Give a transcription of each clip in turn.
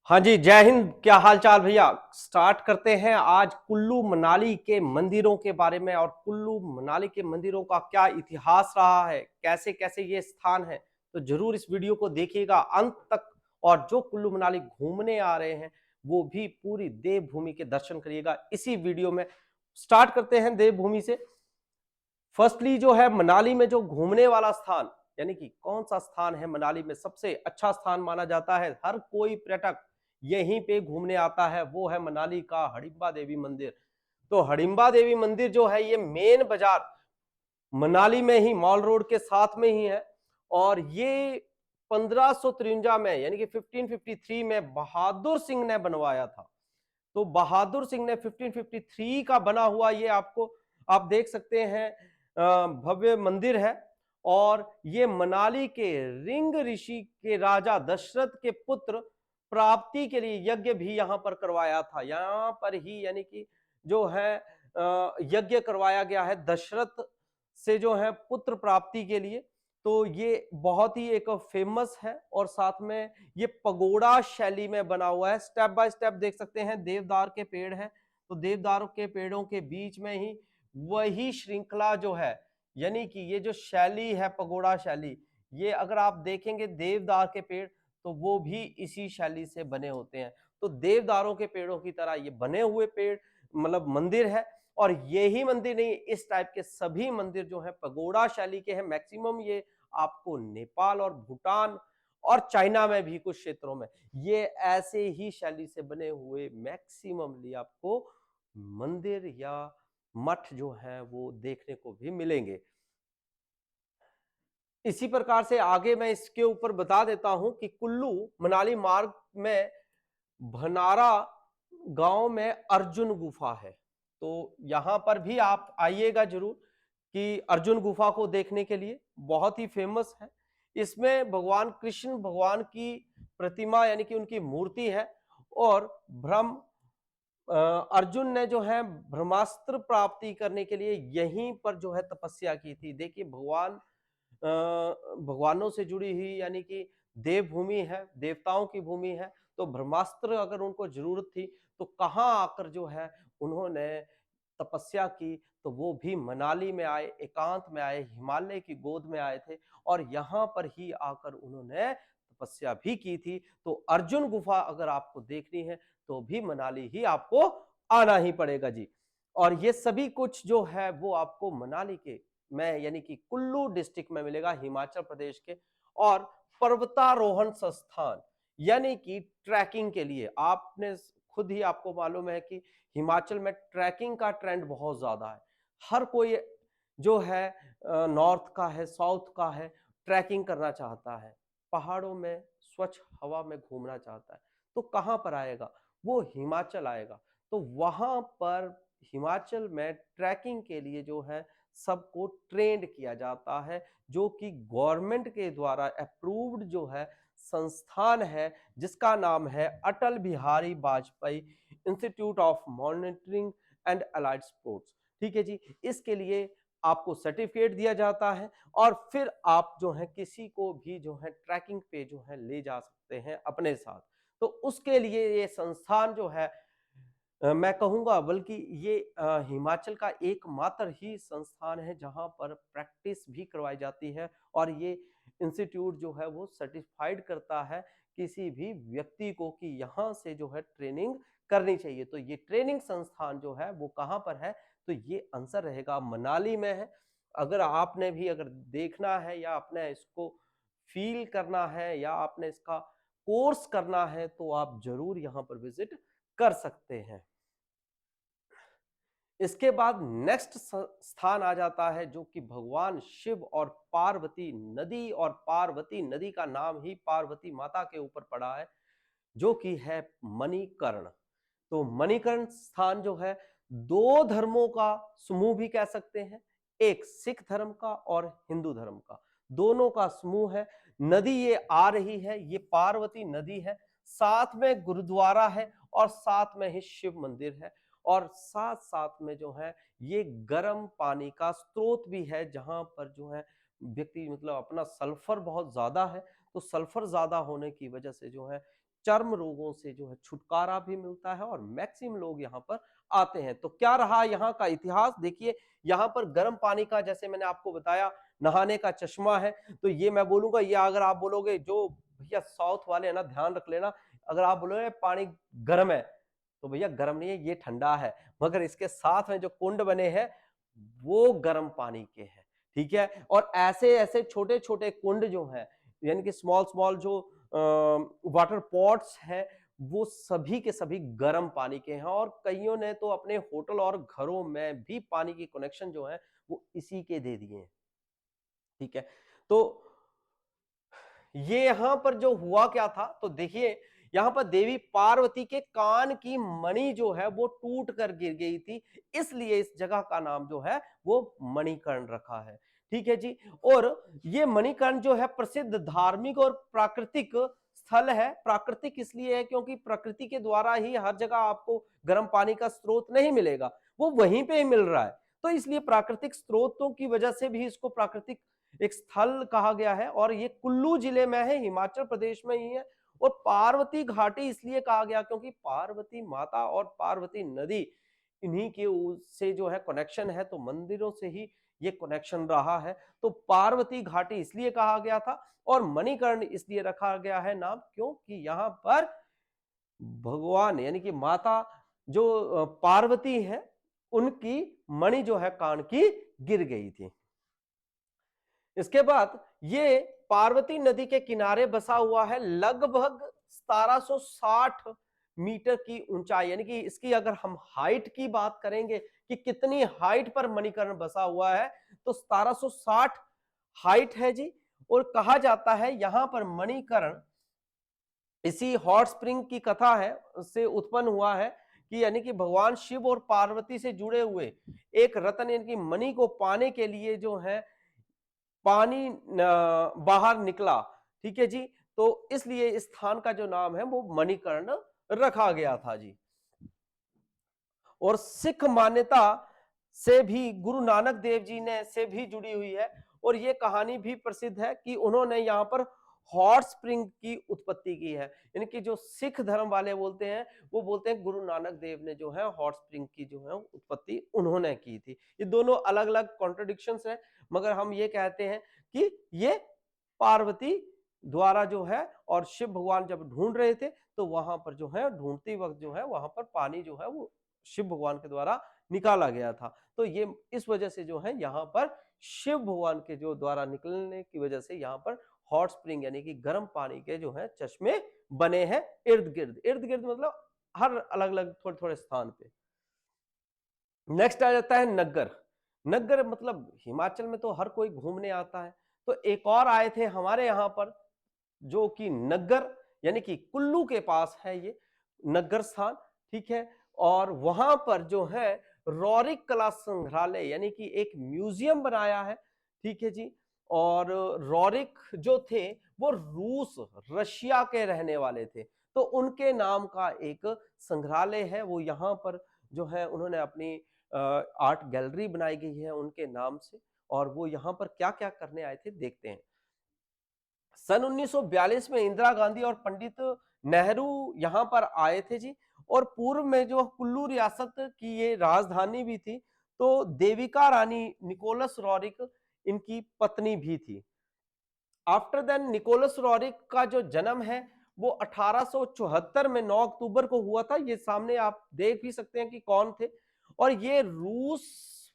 हाँ जी, जय हिंद। क्या हाल चाल भैया। स्टार्ट करते हैं आज कुल्लू मनाली के मंदिरों के बारे में और कुल्लू मनाली के मंदिरों का क्या इतिहास रहा है, कैसे कैसे ये स्थान है। तो जरूर इस वीडियो को देखिएगा अंत तक। और जो कुल्लू मनाली घूमने आ रहे हैं वो भी पूरी देवभूमि के दर्शन करिएगा इसी वीडियो में। स्टार्ट करते हैं देवभूमि से। फर्स्टली जो है मनाली में जो घूमने वाला स्थान, यानी कि कौन सा स्थान है मनाली में सबसे अच्छा स्थान माना जाता है, हर कोई पर्यटक यहीं पे घूमने आता है, वो है मनाली का हडिम्बा देवी मंदिर। तो हडिम्बा देवी मंदिर जो है ये मेन बाजार मनाली में ही, मॉल रोड के साथ में ही है। और ये 1553 में यानी कि 1553 में बहादुर सिंह ने बनवाया था। तो बहादुर सिंह ने 1553 का बना हुआ ये आपको आप देख सकते हैं भव्य मंदिर है। और ये मनाली के रिंग ऋषि के राजा दशरथ के पुत्र प्राप्ति के लिए यज्ञ भी यहां पर करवाया था। यहां पर ही यानी कि जो है यज्ञ करवाया गया है दशरथ से जो है पुत्र प्राप्ति के लिए। तो ये बहुत ही एक फेमस है और साथ में ये पगोड़ा शैली में बना हुआ है। स्टेप बाय स्टेप देख सकते हैं, देवदार के पेड़ हैं। तो देवदार के पेड़ों के बीच में ही वही श्रृंखला जो है, यानी कि ये जो शैली है पगोड़ा शैली, ये अगर आप देखेंगे देवदार के पेड़ तो वो भी इसी शैली से बने होते हैं। तो देवदारों के पेड़ों की तरह ये बने हुए पेड़ मतलब मंदिर है। और यही मंदिर नहीं, इस टाइप के सभी मंदिर जो है पगोड़ा शैली के हैं। मैक्सिमम ये आपको नेपाल और भूटान और चाइना में भी कुछ क्षेत्रों में ये ऐसे ही शैली से बने हुए मैक्सिममली आपको मंदिर या मठ जो है वो देखने को भी मिलेंगे। इसी प्रकार से आगे मैं इसके ऊपर बता देता हूं कि कुल्लू मनाली मार्ग में भनारा गांव में अर्जुन गुफा है। तो यहां पर भी आप आइएगा जरूर कि अर्जुन गुफा को देखने के लिए बहुत ही फेमस है। इसमें भगवान कृष्ण भगवान की प्रतिमा यानी कि उनकी मूर्ति है। और ब्रह्म अर्जुन ने जो है ब्रह्मास्त्र प्राप्ति करने के लिए यहीं पर जो है तपस्या की थी। देखिए भगवान भगवानों से जुड़ी हुई यानी कि देवभूमि है, देवताओं की भूमि है। तो ब्रह्मास्त्र अगर उनको जरूरत थी तो कहाँ आकर जो है उन्होंने तपस्या की, तो वो भी मनाली में आए, एकांत में आए, हिमालय की गोद में आए थे। और यहाँ पर ही आकर उन्होंने तपस्या भी की थी। तो अर्जुन गुफा अगर आपको देखनी है तो भी मनाली ही आपको आना ही पड़ेगा जी। और ये सभी कुछ जो है वो आपको मनाली के में यानी कि कुल्लू डिस्ट्रिक्ट में मिलेगा, हिमाचल प्रदेश के। और पर्वतारोहण संस्थान यानी कि ट्रैकिंग के लिए आपने खुद ही आपको मालूम है कि हिमाचल में ट्रैकिंग का ट्रेंड बहुत ज्यादा है। हर कोई जो है नॉर्थ का है, साउथ का है, ट्रैकिंग करना चाहता है, पहाड़ों में स्वच्छ हवा में घूमना चाहता है। तो कहां पर आएगा, वो हिमाचल आएगा। तो वहां पर हिमाचल में ट्रैकिंग के लिए जो है सबको ट्रेंड किया जाता है, जो कि गवर्नमेंट के द्वारा अप्रूव्ड जो है संस्थान है, जिसका नाम है Atal Bihari Vajpayee institute of monitoring and allied sports. ठीक है जी। इसके लिए आपको सर्टिफिकेट दिया जाता है और फिर आप जो है किसी को भी जो है ट्रैकिंग पे जो है ले जा सकते हैं अपने साथ। तो उसके लिए ये संस्थान जो है मैं कहूंगा बल्कि ये हिमाचल का एकमात्र ही संस्थान है जहां पर प्रैक्टिस भी करवाई जाती है। और ये इंस्टीट्यूट जो है वो सर्टिफाइड करता है किसी भी व्यक्ति को कि यहाँ से जो है ट्रेनिंग करनी चाहिए। तो ये ट्रेनिंग संस्थान जो है वो कहाँ पर है, तो ये आंसर रहेगा मनाली में है। अगर आपने भी अगर देखना है या आपने इसको फील करना है या आपने इसका कोर्स करना है तो आप जरूर यहाँ पर विजिट कर सकते हैं। इसके बाद नेक्स्ट स्थान आ जाता है जो कि भगवान शिव और पार्वती नदी, और पार्वती नदी का नाम ही पार्वती माता के ऊपर पड़ा है, जो कि है मणिकर्ण। तो मणिकर्ण स्थान जो है दो धर्मों का समूह भी कह सकते हैं, एक सिख धर्म का और हिंदू धर्म का, दोनों का समूह है। नदी ये आ रही है, ये पार्वती नदी है, साथ में गुरुद्वारा है और साथ में ही शिव मंदिर है। और साथ साथ में जो है ये गर्म पानी का स्रोत भी है, जहां पर जो है व्यक्ति मतलब अपना सल्फर बहुत ज्यादा है, तो सल्फर ज्यादा होने की वजह से जो है चर्म रोगों से जो है छुटकारा भी मिलता है और मैक्सिमम लोग यहाँ पर आते हैं। तो क्या रहा यहाँ का इतिहास, देखिए यहाँ पर गर्म पानी का, जैसे मैंने आपको बताया, नहाने का चश्मा है। तो ये मैं बोलूंगा, ये अगर आप बोलोगे, जो भैया साउथ वाले है ना, ध्यान रख लेना, अगर आप बोलोगे पानी गर्म है तो भैया गर्म नहीं है, ये ठंडा है, मगर इसके साथ में जो कुंड बने हैं वो गर्म पानी के हैं, ठीक है। और ऐसे ऐसे छोटे छोटे कुंड जो है, यानी कि स्मॉल स्मॉल जो वाटर पॉट्स है, वो सभी के सभी गर्म पानी के हैं। और कईयों ने तो अपने होटल और घरों में भी पानी की कनेक्शन जो है वो इसी के दे दिए हैं, ठीक है। तो ये यहां पर जो हुआ क्या था, तो देखिए यहां पर देवी पार्वती के कान की मणि जो है वो टूट कर गिर गई थी, इसलिए इस जगह का नाम जो है वो मणिकर्ण रखा है, ठीक है जी। और ये मणिकर्ण जो है प्रसिद्ध धार्मिक और प्राकृतिक स्थल है। प्राकृतिक इसलिए है क्योंकि प्रकृति के द्वारा ही हर जगह आपको गर्म पानी का स्रोत नहीं मिलेगा, वो वहीं पे ही मिल रहा है, तो इसलिए प्राकृतिक स्रोतों की वजह से भी इसको प्राकृतिक एक स्थल कहा गया है। और ये कुल्लू जिले में है, हिमाचल प्रदेश में ही है। और पार्वती घाटी इसलिए कहा गया क्योंकि पार्वती माता और पार्वती नदी, इन्हीं के से जो है कनेक्शन है, तो मंदिरों से ही ये कनेक्शन रहा है। तो पार्वती घाटी इसलिए कहा गया था। और मणिकर्ण इसलिए रखा गया है नाम क्योंकि यहाँ पर भगवान यानी कि माता जो पार्वती है, उनकी मणि जो है कान की गिर गई थी। इसके बाद ये पार्वती नदी के किनारे बसा हुआ है, लगभग 1760 मीटर की ऊंचाई, यानी कि इसकी अगर हम हाइट की बात करेंगे कि कितनी हाइट पर मणिकर्ण बसा हुआ है, तो 1760 हाइट है जी। और कहा जाता है यहां पर मणिकर्ण इसी हॉट स्प्रिंग की कथा है से उत्पन्न हुआ है, कि यानी कि भगवान शिव और पार्वती से जुड़े हुए एक रत्न यानी कि मणि को पाने के लिए जो है पानी बाहर निकला, ठीक है जी। तो इसलिए इस स्थान का जो नाम है वो मणिकर्ण रखा गया था जी। और सिख मान्यता से भी गुरु नानक देव जी ने से भी जुड़ी हुई है। और ये कहानी भी प्रसिद्ध है कि उन्होंने यहाँ पर हॉट स्प्रिंग की उत्पत्ति की है, यानी कि जो सिख धर्म वाले बोलते हैं वो बोलते हैं गुरु नानक देव ने जो है हॉट स्प्रिंग की जो है उत्पत्ति उन्होंने की थी। ये दोनों अलग अलग कॉन्ट्रडिक्शंस है, मगर हम ये कहते हैं कि ये पार्वती द्वारा जो है, और शिव भगवान जब ढूंढ रहे थे तो वहां पर जो है ढूंढते वक्त जो है वहां पर पानी जो है वो शिव भगवान के द्वारा निकाला गया था। तो ये इस वजह से जो है यहाँ पर शिव भगवान के जो द्वारा निकलने की वजह से यहाँ पर हॉट स्प्रिंग यानी कि गर्म पानी के जो है चश्मे बने हैं इर्द गिर्द। इर्द गिर्द मतलब हर अलग अलग थोड़े थोड़े स्थान पे। नेक्स्ट आ जाता है नग्गर। नग्गर मतलब हिमाचल में तो हर कोई घूमने आता है, तो एक और आए थे हमारे यहाँ पर जो कि नग्गर यानी कि कुल्लू के पास है ये नग्गर स्थान, ठीक है। और वहां पर जो है रौरिक कला संग्रहालय यानी कि एक म्यूजियम बनाया है, ठीक है जी। और रौरिक जो थे वो रूस रशिया के रहने वाले थे, तो उनके नाम का एक संग्रहालय है, वो यहाँ पर जो है उन्होंने अपनी आर्ट गैलरी बनाई गई है उनके नाम से। और वो यहाँ पर क्या क्या करने आए थे देखते हैं। सन 1942 में इंदिरा गांधी और पंडित नेहरू यहां पर आए थे जी। और पूर्व में जो कुल्लू रियासत की ये राजधानी भी थी, तो देविका रानी निकोलस रॉरिक इनकी पत्नी भी थी। आफ्टर देन निकोलस रॉरिक का जो जन्म है वो 1874 में 9 अक्टूबर को हुआ था। ये सामने आप देख भी सकते हैं कि कौन थे। और ये रूस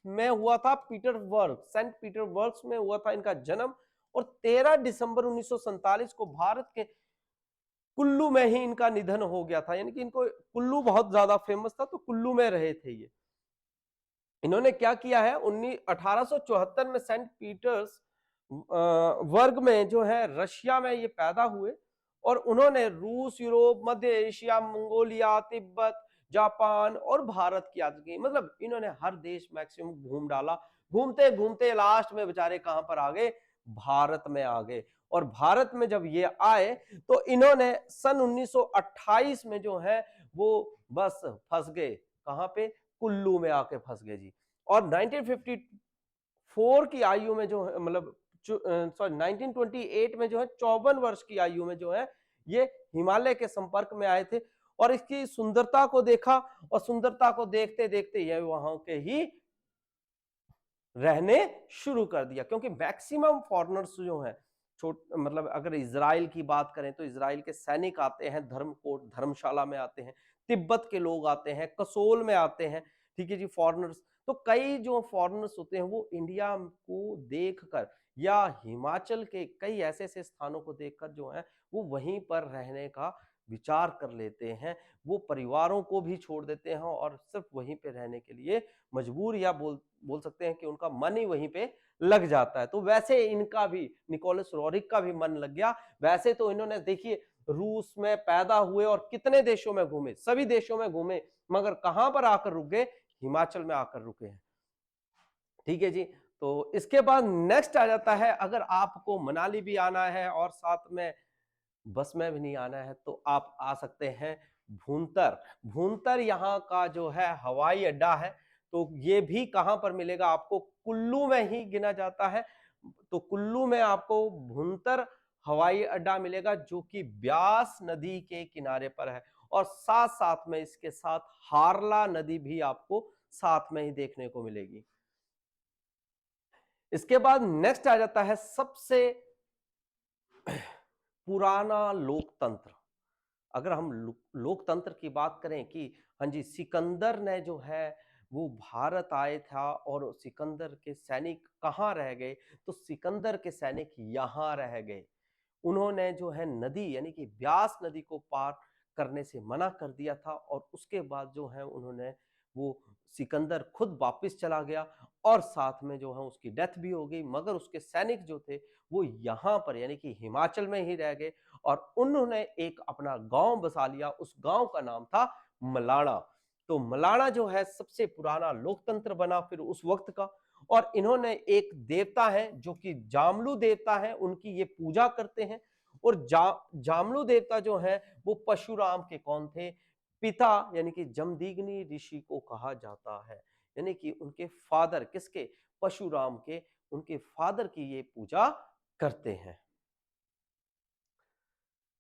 में हुआ था, पीटरबर्ग, सेंट पीटरबर्ग में हुआ था इनका जन्म। और 13 दिसंबर 1947 को भारत के कुल्लू में ही इनका निधन हो गया था, यानी कि इनको कुल्लू बहुत ज्यादा फेमस था तो कुल्लू में रहे थे ये। इन्होंने क्या किया है 1874 में सेंट पीटर्स वर्ग में जो है रशिया में ये पैदा हुए। और उन्होंने रूस, यूरोप, मध्य एशिया, मंगोलिया, तिब्बत, जापान और भारत की यात्रा की। मतलब इन्होंने हर देश मैक्सिमम घूम डाला। घूमते घूमते लास्ट में बेचारे कहां पर आ गए, भारत में आ गए। और भारत में जब ये आए तो इन्होंने सन 1928 में जो है वो बस फंस गए, कहां पे, कुल्लू में आके फंस गए जी। और 1954 की आयु में जो है, मतलब सॉरी 1928 में जो है 54 वर्ष की आयु में जो है ये हिमालय के संपर्क में आए थे और इसकी सुंदरता को देखा और सुंदरता को देखते देखते ये वहां के ही रहने शुरू कर दिया, क्योंकि मैक्सिमम फॉरेनर्स जो हैं मतलब अगर इजराइल की बात करें तो इजराइल के सैनिक आते हैं, धर्मकोट धर्मशाला में आते हैं, तिब्बत के लोग आते हैं, कसोल में आते हैं, ठीक है जी, फॉरेनर्स। तो कई जो फॉरेनर्स होते हैं वो इंडिया को देखकर या हिमाचल के कई ऐसे ऐसे स्थानों को देखकर जो है वो वहीं पर रहने का विचार कर लेते हैं, वो परिवारों को भी छोड़ देते हैं और सिर्फ वहीं पे रहने के लिए मजबूर, या बोल सकते हैं कि उनका मन ही वहीं पे लग जाता है। तो वैसे इनका भी, निकोलस रोरिक का भी मन लग गया। वैसे तो इन्होंने देखिए रूस में पैदा हुए और कितने देशों में घूमे, सभी देशों में घूमे, मगर कहां पर आकर रुक गए? हिमाचल में आकर रुके हैं, ठीक है जी। तो इसके बाद नेक्स्ट आ जाता है, अगर आपको मनाली भी आना है और साथ में बस में भी नहीं आना है तो आप आ सकते हैं भूंतर। भूंतर यहाँ का जो है हवाई अड्डा है, तो ये भी कहां पर मिलेगा आपको? कुल्लू में ही गिना जाता है। तो कुल्लू में आपको भूंतर हवाई अड्डा मिलेगा जो कि ब्यास नदी के किनारे पर है, और साथ साथ में इसके साथ हारला नदी भी आपको साथ में ही देखने को मिलेगी। इसके बाद नेक्स्ट आ जाता है सबसे पुराना लोकतंत्र। अगर हम लोकतंत्र की बात करें कि हाँ जी, सिकंदर ने जो है वो भारत आए था और सिकंदर के सैनिक कहाँ रह गए? तो सिकंदर के सैनिक यहाँ रह गए। उन्होंने जो है नदी यानी कि ब्यास नदी को पार करने से मना कर दिया था, और उसके बाद जो है उन्होंने वो सिकंदर खुद वापस चला गया और साथ में जो है उसकी डेथ भी हो गई, मगर उसके सैनिक जो थे वो यहाँ पर यानी कि हिमाचल में ही रह गए और उन्होंने एक अपना गांव बसा लिया। उस गांव का नाम था मलाणा। तो मलाणा जो है सबसे पुराना लोकतंत्र बना फिर उस वक्त का, और इन्होंने एक देवता है जो कि जामलू देवता है, उनकी ये पूजा करते हैं। और जामलू देवता जो है वो परशुराम के कौन थे? पिता, यानी कि जमदीग्नि ऋषि को कहा जाता है, यानी कि उनके फादर, किसके? परशुराम के, उनके फादर की ये पूजा करते हैं।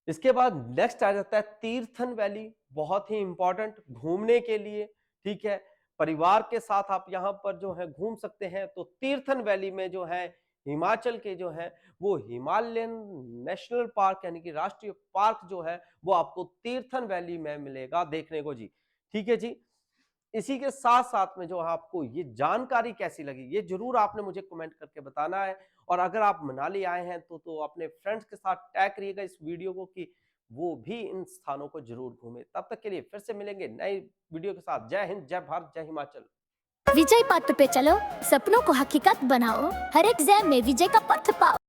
इसके बाद नेक्स्ट आ जाता है तीर्थन वैली, बहुत ही इंपॉर्टेंट घूमने के लिए, ठीक है। परिवार के साथ आप यहाँ पर जो है घूम सकते हैं। तो तीर्थन वैली में जो है हिमाचल के जो है वो हिमालयन नेशनल पार्क यानी कि राष्ट्रीय पार्क जो है वो आपको तीर्थन वैली में मिलेगा देखने को जी, ठीक है जी। इसी के साथ साथ में जो आपको ये जानकारी कैसी लगी ये जरूर आपने मुझे कमेंट करके बताना है। और अगर आप मनाली आए हैं तो अपने फ्रेंड्स के साथ टैग करिएगा इस वीडियो को कि वो भी इन स्थानों को जरूर घूमे। तब तक के लिए फिर से मिलेंगे नई वीडियो के साथ। जय हिंद, जय भारत, जय हिमाचल। विजय पथ पे चलो, सपनों को हकीकत बनाओ, हर एग्जाम में विजय का पथ पाओ।